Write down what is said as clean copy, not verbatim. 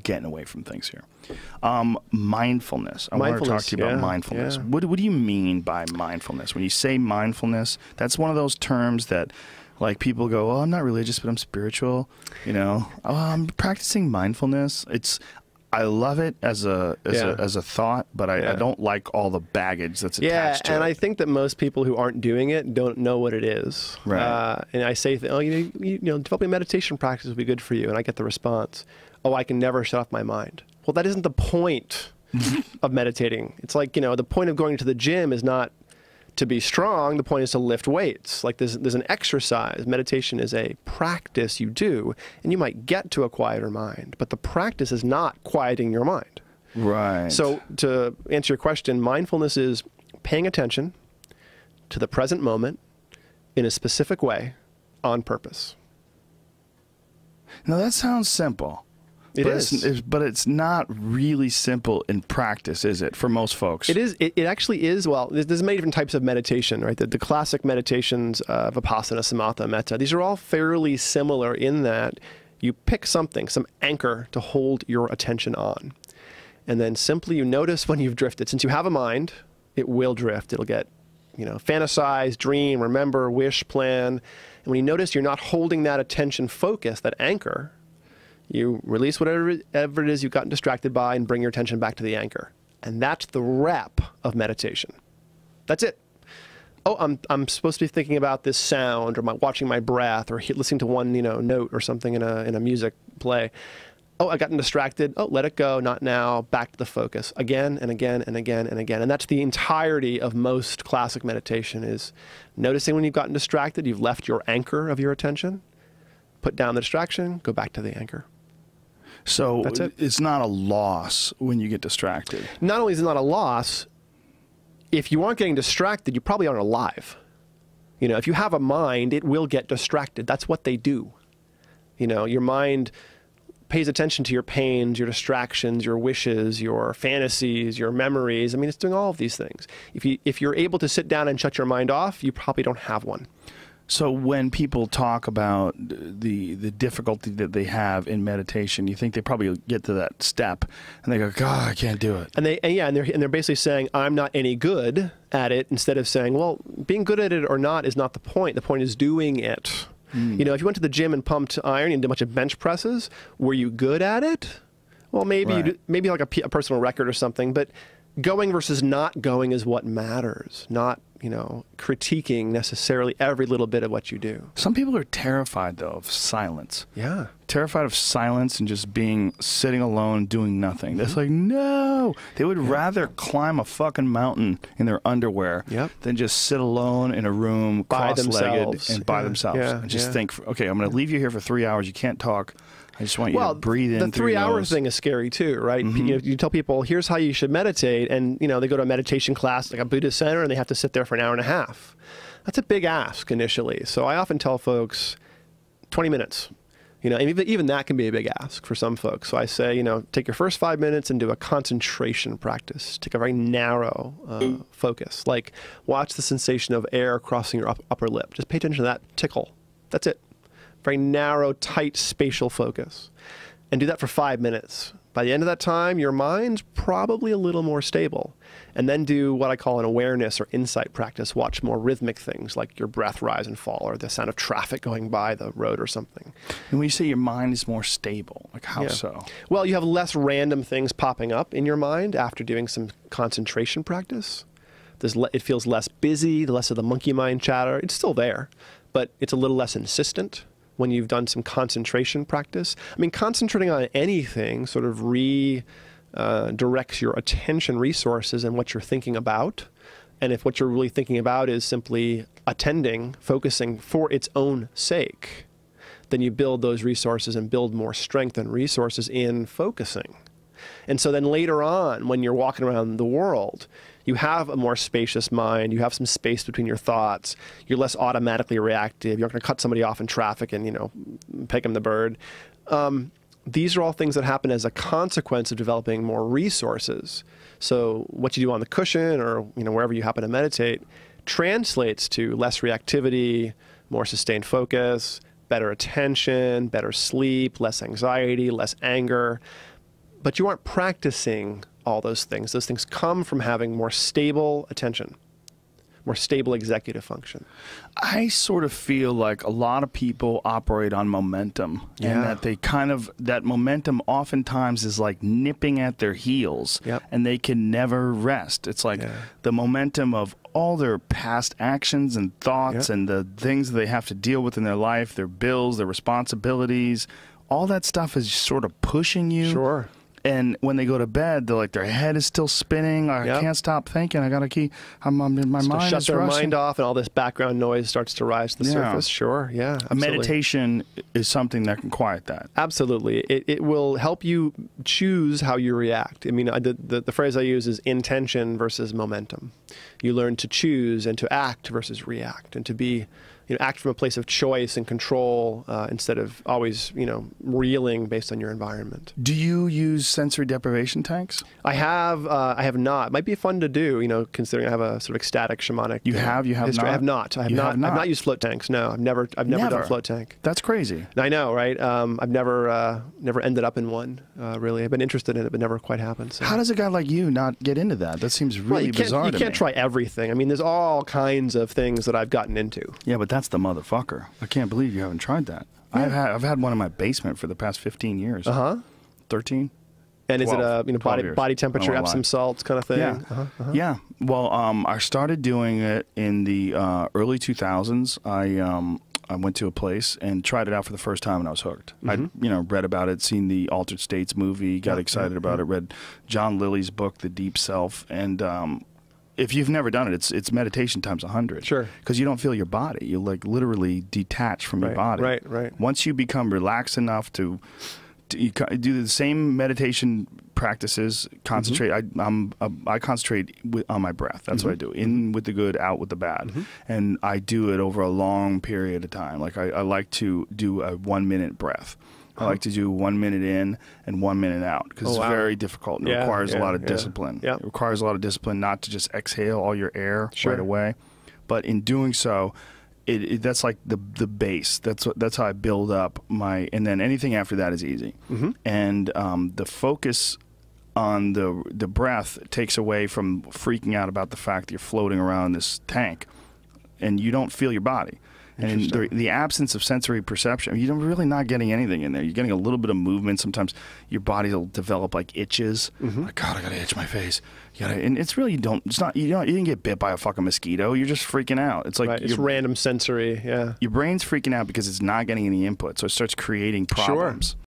getting away from things here. Mindfulness. I want to talk to you about mindfulness. Yeah. What do you mean by mindfulness? When you say mindfulness, that's one of those terms that, like, people go, "Oh, I'm not religious, but I'm spiritual." You know, "Oh, I'm practicing mindfulness." I love it as a thought, but I don't like all the baggage that's attached to it. And I think that most people who aren't doing it don't know what it is. Right. And I say, "Oh, you know, developing a meditation practice will be good for you," and I get the response, "Oh, I can never shut off my mind." Well, that isn't the point of meditating. It's like, you know, the point of going to the gym is not to be strong. The point is to lift weights. Like there's an exercise. Meditation is a practice you do, and you might get to a quieter mind, but the practice is not quieting your mind. Right. So to answer your question, mindfulness is paying attention to the present moment in a specific way on purpose. Now that sounds simple. But it's not really simple in practice, is it, for most folks? It is. It actually is. Well, there's many different types of meditation, right? The classic meditations of Vipassana, Samatha, Metta, these are all fairly similar in that you pick something, some anchor to hold your attention on. And then simply you notice when you've drifted. Since you have a mind, it will drift. It'll get, you know, fantasize, dream, remember, wish, plan. And when you notice you're not holding that attention focus, that anchor, you release whatever it is you've gotten distracted by and bring your attention back to the anchor. And that's the rep of meditation. That's it. Oh, I'm supposed to be thinking about this sound, or watching my breath, or listening to one, you know, note or something in a music play. Oh, I've gotten distracted. Oh, let it go. Not now. Back to the focus. Again and again and again and again. And that's the entirety of most classic meditation, is noticing when you've gotten distracted, you've left your anchor of your attention, put down the distraction, go back to the anchor. So That's it. It's not a loss when you get distracted. Not only is it not a loss, if you aren't getting distracted, you probably aren't alive. You know, if you have a mind, it will get distracted. That's what they do. You know, your mind pays attention to your pains, your distractions, your wishes, your fantasies, your memories. I mean, it's doing all of these things. If you're able to sit down and shut your mind off, you probably don't have one. So when people talk about the difficulty that they have in meditation, you think they probably get to that step and they go, "God, I can't do it." And they're basically saying, "I'm not any good at it," instead of saying, "Well, being good at it or not is not the point. The point is doing it." You know, if you went to the gym and pumped iron and did a bunch of bench presses, were you good at it? Well, maybe Right. maybe like a personal record or something, but going versus not going is what matters, not, you know, critiquing necessarily every little bit of what you do. Some people are terrified, though, of silence. Yeah. Terrified of silence and just sitting alone, doing nothing. That's like, no. They would rather climb a fucking mountain in their underwear than just sit alone in a room, cross-legged, and by themselves. And just think, okay, I'm going to leave you here for 3 hours. You can't talk. I just want you to breathe in through your nose. The 3 hour thing is scary too, right? You know, you tell people, here's how you should meditate, and you know, they go to a meditation class like a Buddhist center and they have to sit there for an hour and a half. That's a big ask initially. So I often tell folks 20 minutes. You know, and even that can be a big ask for some folks. So I say, you know, take your first 5 minutes and do a concentration practice. Take a very narrow focus. Like watch the sensation of air crossing your upper lip. Just pay attention to that tickle. That's it. Very narrow, tight, spatial focus. And do that for 5 minutes. By the end of that time, your mind's probably a little more stable. And then do what I call an awareness or insight practice. Watch more rhythmic things like your breath rise and fall, or the sound of traffic going by the road or something. And when you say your mind is more stable, like how so? Well, you have less random things popping up in your mind after doing some concentration practice. It feels less busy, less of the monkey mind chatter. It's still there, but it's a little less insistent when you've done some concentration practice. I mean, concentrating on anything sort of directs your attention resources and what you're thinking about. And if what you're really thinking about is simply attending, focusing for its own sake, then you build those resources and build more strength and resources in focusing. And so then later on, when you're walking around the world, you have a more spacious mind, you have some space between your thoughts, you're less automatically reactive, you're not going to cut somebody off in traffic and, you know, pick them the bird. These are all things that happen as a consequence of developing more resources. So what you do on the cushion or, you know, wherever you happen to meditate translates to less reactivity, more sustained focus, better attention, better sleep, less anxiety, less anger. but you aren't practicing all those things. Those things come from having more stable attention, more stable executive function. I sort of feel like a lot of people operate on momentum, and that they that momentum oftentimes is like nipping at their heels, and they can never rest. It's like the momentum of all their past actions and thoughts and the things that they have to deal with in their life, their bills, their responsibilities, all that stuff is sort of pushing you. Sure. And when they go to bed, they're like, their head is still spinning. I can't stop thinking. I got to keep, my mind shut is their rushing. mind off, and all this background noise starts to rise to the surface. Sure, yeah. A meditation is something that can quiet that. Absolutely. It will help you choose how you react. I mean, the phrase I use is intention versus momentum. You learn to choose and to act versus react, and to be, act from a place of choice and control instead of always, reeling based on your environment. Do you use sensory deprivation tanks? I have not. It might be fun to do, considering I have a sort of ecstatic shamanic You have history. not? I have not used float tanks. No, I've never done float tank. That's crazy. I know, right? I've never ended up in one, really. I've been interested in it, but never quite happened. So. How does a guy like you not get into that? That seems really bizarre to me. You can't try everything. I mean, there's all kinds of things that I've gotten into. Yeah, but that's the motherfucker. I can't believe you haven't tried that. Yeah. I've had one in my basement for the past 15 years. 13. And 12, is it a body temperature, Epsom salts kind of thing? Yeah. Yeah. Well, I started doing it in the early 2000s. I went to a place and tried it out for the first time, and I was hooked. I'd read about it, seen the Altered States movie, got excited about it, read John Lilly's book, The Deep Self, and if you've never done it, it's meditation times 100. Sure. Because you don't feel your body. You like literally detach from your body. Right. Once you become relaxed enough to you do the same meditation practices, concentrate. I concentrate on my breath. That's what I do. In with the good, out with the bad. And I do it over a long period of time. Like I like to do a 1 minute breath. I like to do 1 minute in and 1 minute out because it's very difficult. And it requires a lot of discipline. It requires a lot of discipline not to just exhale all your air right away. But in doing so, that's like the base. That's how I build up my, and then anything after that is easy. And the focus on the breath takes away from freaking out about the fact that you're floating around this tank and you don't feel your body. And the absence of sensory perception, you're really not getting anything in there. You're getting a little bit of movement. Sometimes your body will develop like itches. Like, God, I gotta itch my face. And it's really you didn't get bit by a fucking mosquito. You're just freaking out. It's like it's random sensory. Yeah. Your brain's freaking out because it's not getting any input, so it starts creating problems.